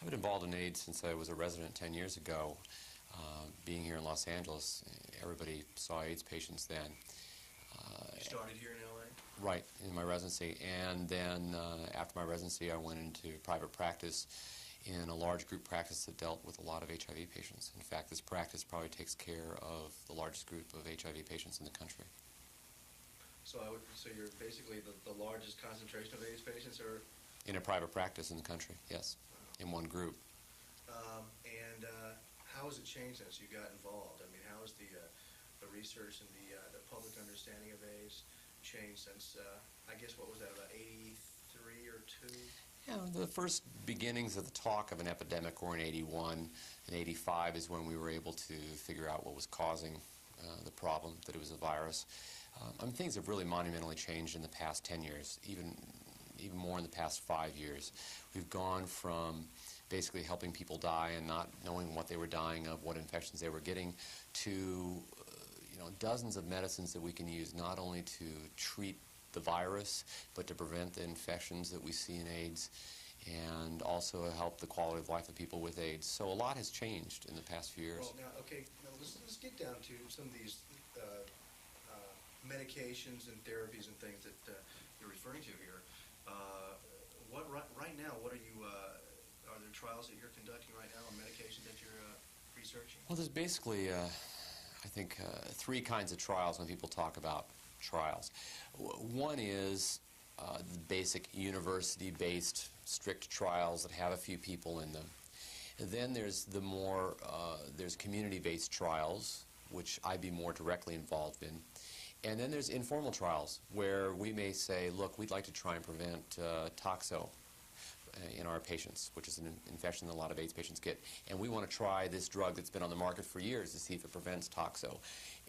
I've been involved in AIDS since I was a resident 10 years ago. Being here in Los Angeles, everybody saw AIDS patients then. You started here in L.A.? Right, in my residency. And then after my residency, I went into private practice in a large group practice that dealt with a lot of HIV patients. In fact, this practice probably takes care of the largest group of HIV patients in the country. So you're basically the largest concentration of AIDS patients, or? In a private practice in the country, yes, in one group. And how has it changed since you got involved? I mean, how has the research and the public understanding of AIDS changed since, I guess, what was that, about 83 or 2? Yeah, the first beginnings of the talk of an epidemic were in 81 and 85 is when we were able to figure out what was causing the problem, that it was a virus. Things have really monumentally changed in the past 10 years, even more in the past 5 years. We've gone from basically helping people die and not knowing what they were dying of, what infections they were getting, to dozens of medicines that we can use not only to treat the virus, but to prevent the infections that we see in AIDS, and also help the quality of life of people with AIDS. So a lot has changed in the past few years. Well, now, okay, let's get down to some of these medications and therapies and things that you're referring to here. Right now, what are you? Are there trials that you're conducting right now on medications that you're researching? Well, there's basically, I think, 3 kinds of trials when people talk about trials. One is the basic university-based strict trials that have a few people in them. Then there's the more, there's community-based trials, which I'd be more directly involved in. And then there's informal trials where we may say, look, we'd like to try and prevent toxo in our patients, which is an infection that a lot of AIDS patients get. And we want to try this drug that's been on the market for years to see if it prevents toxo.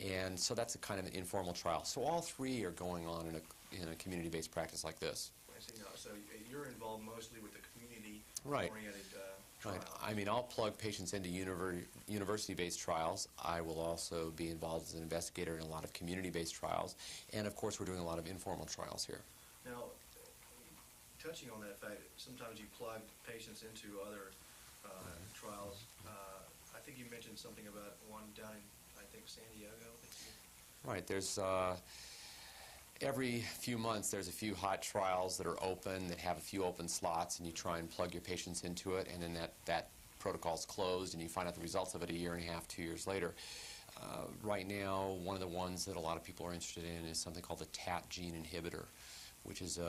And so that's a kind of an informal trial. So all 3 are going on in a community-based practice like this. I see now. So you're involved mostly with the community-oriented trials. Right. I mean, I'll plug patients into university-based trials. I will also be involved as an investigator in a lot of community-based trials. And, of course, we're doing a lot of informal trials here. Now, touching on that fact, sometimes you plug patients into other trials. I think you mentioned something about one down in, I think, San Diego. Right. There's every few months there's a few hot trials that are open, that have a few open slots, and you try and plug your patients into it, and then that protocol's closed, and you find out the results of it a year and a half, 2 years later. Right now, one of the ones that a lot of people are interested in is something called the TAT gene inhibitor, which is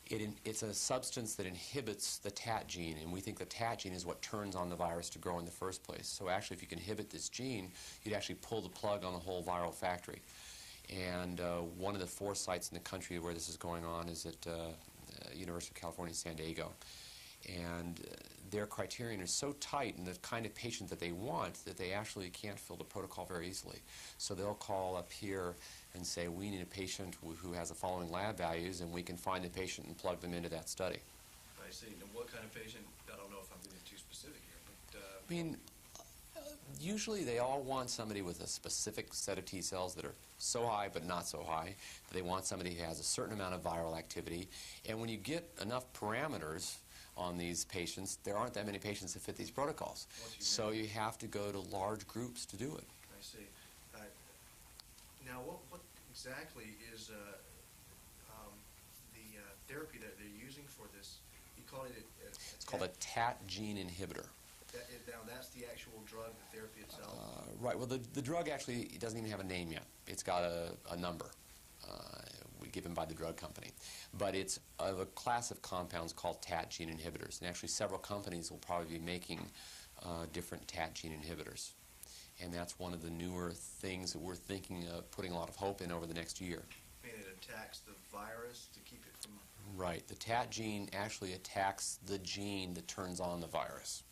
it's a substance that inhibits the TAT gene, and we think the TAT gene is what turns on the virus to grow in the first place. So actually, if you can inhibit this gene, you'd actually pull the plug on the whole viral factory. And one of the 4 sites in the country where this is going on is at University of California, San Diego. And their criterion is so tight and the kind of patient that they want that they actually can't fill the protocol very easily. So they'll call up here and say, we need a patient who has the following lab values, and we can find the patient and plug them into that study. I see. And what kind of patient? I don't know if I'm getting too specific here, but I mean, usually they all want somebody with a specific set of T cells that are so high but not so high. They want somebody who has a certain amount of viral activity. And when you get enough parameters on these patients, there aren't that many patients that fit these protocols. So you have to go to large groups to do it. I see. Now, what exactly is the therapy that they're using for this? You call it it's called a TAT gene inhibitor. Now, that's the actual drug, the therapy itself? Right. Well, the drug actually doesn't even have a name yet. It's got a number given by the drug company. But it's of a class of compounds called TAT gene inhibitors. And actually, several companies will probably be making different TAT gene inhibitors. And that's one of the newer things that we're thinking of putting a lot of hope in over the next year. I mean, it attacks the virus to keep it from... Right. The TAT gene actually attacks the gene that turns on the virus.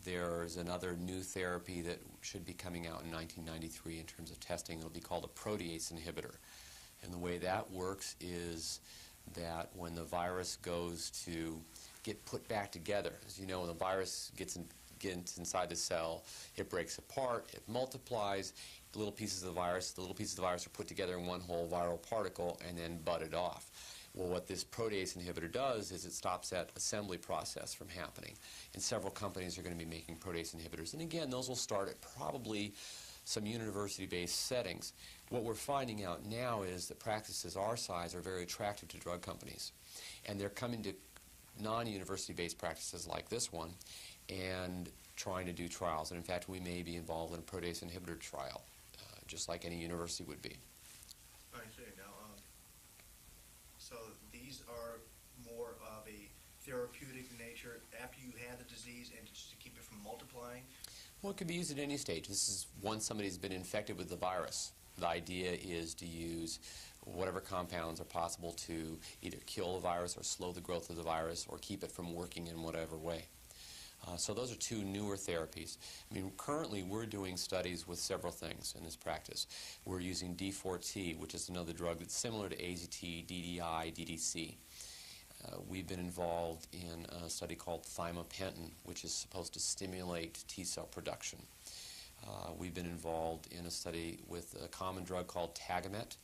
There's another new therapy that should be coming out in 1993 in terms of testing. It'll be called a protease inhibitor. And the way that works is that when the virus goes to get put back together, as you know, when the virus gets inside the cell, it breaks apart, it multiplies, the little pieces of the virus are put together in one whole viral particle and then butted off. Well, what this protease inhibitor does is it stops that assembly process from happening. And several companies are going to be making protease inhibitors. And again, those will start at probably some university-based settings. What we're finding out now is that practices our size are very attractive to drug companies. And they're coming to non-university-based practices like this one and trying to do trials. And in fact, we may be involved in a protease inhibitor trial, just like any university would be. I see. Now, so these are more of a therapeutic nature after you had the disease and just to keep it from multiplying? Well, it could be used at any stage. This is once somebody's been infected with the virus. The idea is to use whatever compounds are possible to either kill the virus or slow the growth of the virus or keep it from working in whatever way. So those are two newer therapies. I mean, currently we're doing studies with several things in this practice. We're using D4T, which is another drug that's similar to AZT, DDI, DDC. We've been involved in a study called thimapentin, which is supposed to stimulate T cell production. We've been involved in a study with a common drug called Tagamet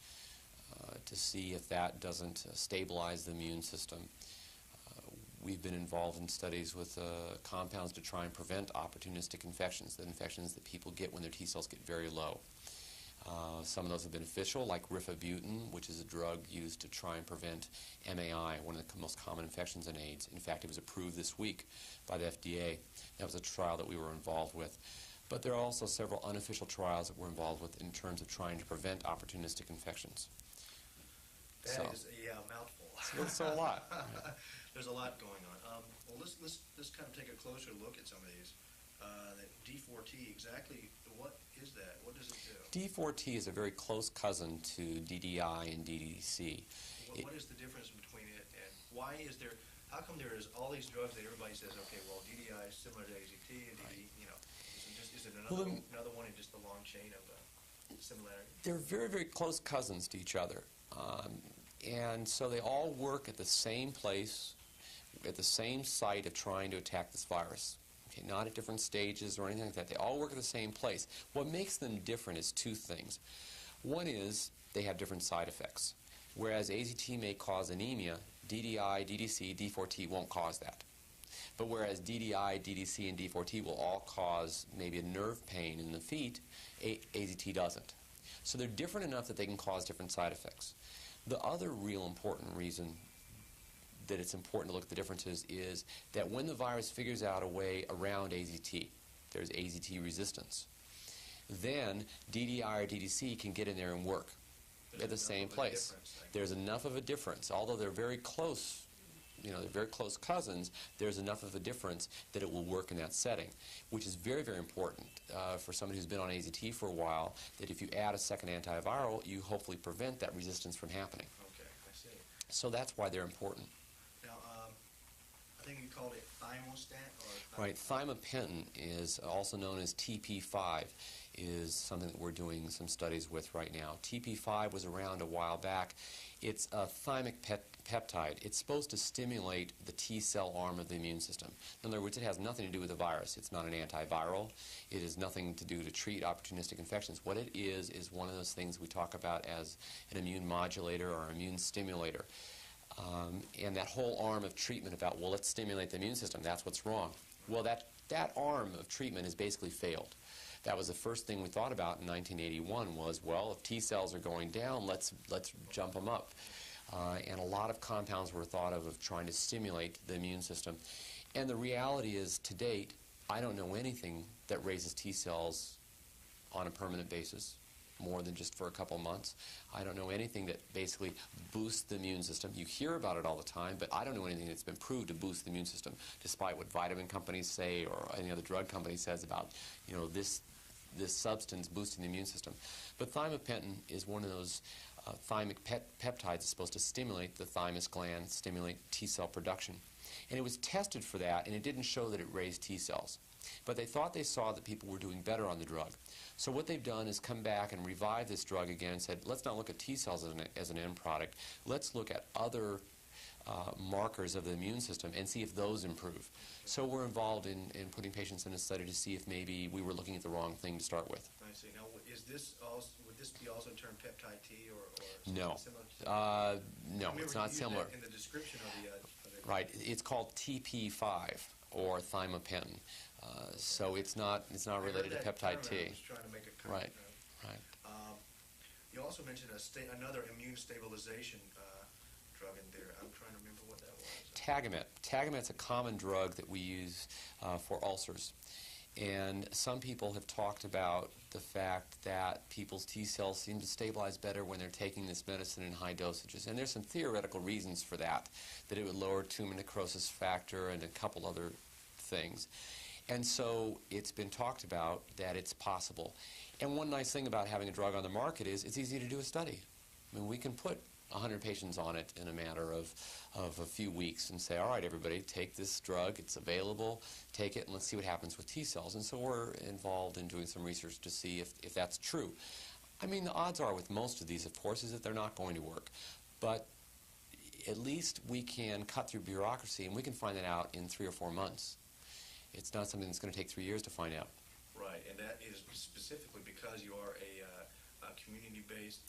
to see if that doesn't stabilize the immune system. We've been involved in studies with compounds to try and prevent opportunistic infections, the infections that people get when their T cells get very low. Some of those are beneficial, like rifabutin, which is a drug used to try and prevent MAI, one of the most common infections in AIDS. In fact, it was approved this week by the FDA. That was a trial that we were involved with. But there are also several unofficial trials that we're involved with in terms of trying to prevent opportunistic infections. That is a mouthful. It's a lot. There's a lot going on. Well, let's kind of take a closer look at some of these. That D4T, exactly what is that? What does it do? D4T is a very close cousin to DDI and DDC. What is the difference between it, and why is there? How come there is all these drugs that everybody says, okay, well, DDI is similar to AZT, and DD, you know, is it another one in just the long chain of similarity? They're very, very close cousins to each other. And so they all work at the same place, at the same site of trying to attack this virus. Okay, not at different stages or anything like that. They all work at the same place. What makes them different is two things. One is they have different side effects. Whereas AZT may cause anemia, DDI, DDC, D4T won't cause that. But whereas DDI, DDC, and D4T will all cause maybe a nerve pain in the feet, AZT doesn't. So they're different enough that they can cause different side effects. The other real important reason that it's important to look at the differences is that when the virus figures out a way around AZT, there's AZT resistance, then DDI or DDC can get in there and work at the same place. There's enough of a difference. Although they're very close, you know, they're very close cousins, there's enough of a difference that it will work in that setting, which is very, very important for somebody who's been on AZT for a while, that if you add a second antiviral, you hopefully prevent that resistance from happening. Okay, I see. So that's why they're important. Now, I think you called it thymostat? Right, thimapentin is also known as TP5, is something that we're doing some studies with right now. TP5 was around a while back. It's a thymic peptide. It's supposed to stimulate the T cell arm of the immune system. In other words, it has nothing to do with the virus. It's not an antiviral. It has nothing to do to treat opportunistic infections. What it is one of those things we talk about as an immune modulator or immune stimulator. And that whole arm of treatment about, well, let's stimulate the immune system, that's what's wrong. Well, that arm of treatment has basically failed. That was the first thing we thought about in 1981 was, well, if T cells are going down, let's jump them up. And a lot of compounds were thought of trying to stimulate the immune system. And the reality is, to date, I don't know anything that raises T cells on a permanent basis, more than just for a couple months. I don't know anything that basically boosts the immune system. You hear about it all the time, but I don't know anything that's been proved to boost the immune system, despite what vitamin companies say or any other drug company says about, you know, this substance boosting the immune system. But thimapentin is one of those thymic peptides that's supposed to stimulate the thymus gland, stimulate T cell production. And it was tested for that, and it didn't show that it raised T cells. But they thought they saw that people were doing better on the drug. So what they've done is come back and revive this drug again and said, let's not look at T cells as an end product. Let's look at other markers of the immune system and see if those improve. So we're involved in putting patients in a study to see if maybe we were looking at the wrong thing to start with. I see. Now, is this also, would this be also termed peptide T or No. similar? No, it's not similar. In the description of the Right. It's called TP5 or thimapen. So it's not related to peptide T. I was trying to make it correct. Right. Right. You also mentioned another immune stabilization drug in there. I'm trying to remember what that was. Tagamet. Tagamet's a common drug that we use for ulcers. And some people have talked about the fact that people's T cells seem to stabilize better when they're taking this medicine in high dosages. And there's some theoretical reasons for that it would lower tumor necrosis factor and a couple other things. And so it's been talked about that it's possible. And one nice thing about having a drug on the market is it's easy to do a study. I mean, we can put 100 patients on it in a matter of a few weeks and say, all right, everybody, take this drug, it's available, take it, and let's see what happens with T cells. And so we're involved in doing some research to see if that's true. I mean, the odds are with most of these, of course, is that they're not going to work. But at least we can cut through bureaucracy, and we can find that out in 3 or 4 months. It's not something that's going to take 3 years to find out. Right, and that is specifically because you are a community-based...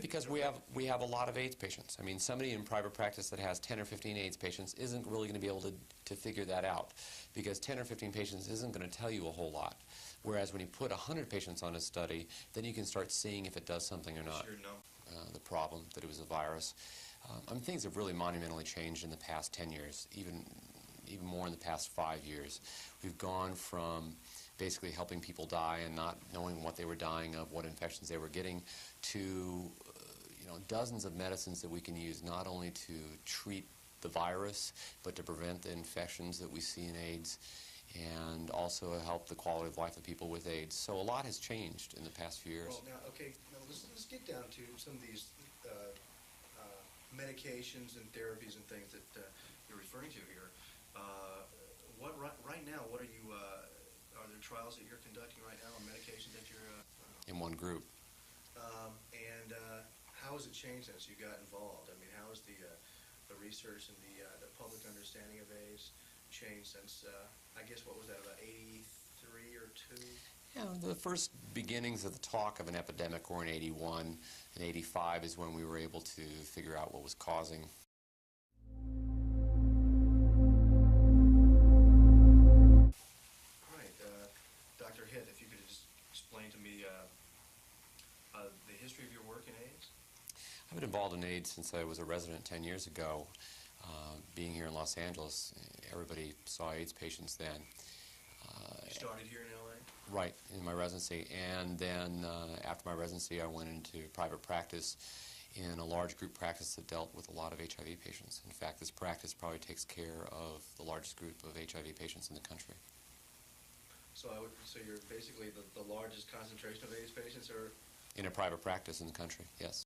Because we have a lot of AIDS patients. I mean, somebody in private practice that has 10 or 15 AIDS patients isn't really going to be able to figure that out, because 10 or 15 patients isn't going to tell you a whole lot. Whereas when you put 100 patients on a study, then you can start seeing if it does something or not. Sure, no. The problem, that it was a virus. I mean, things have really monumentally changed in the past 10 years, even more in the past 5 years. We've gone from basically helping people die and not knowing what they were dying of, what infections they were getting, to dozens of medicines that we can use not only to treat the virus, but to prevent the infections that we see in AIDS, and also help the quality of life of people with AIDS. So a lot has changed in the past few years. Well, now, okay, now let's get down to some of these medications and therapies and things that you're referring to here. Right now, what are you? Are there trials that you're conducting right now on medications that you're in one group? And how has it changed since you got involved? I mean, how has the research and the public understanding of AIDS changed since, I guess, what was that, about 83 or 2? Yeah, the first beginnings of the talk of an epidemic were in 81. In 85 is when we were able to figure out what was causing. Right. Dr. Hitt, if you could just explain to me the history of your work in AIDS? I've been involved in AIDS since I was a resident 10 years ago. Being here in Los Angeles, everybody saw AIDS patients then. You started here in L.A.? Right, in my residency. And then after my residency, I went into private practice in a large group practice that dealt with a lot of HIV patients. In fact, this practice probably takes care of the largest group of HIV patients in the country. So you're basically the largest concentration of AIDS patients, or? In a private practice in the country, yes.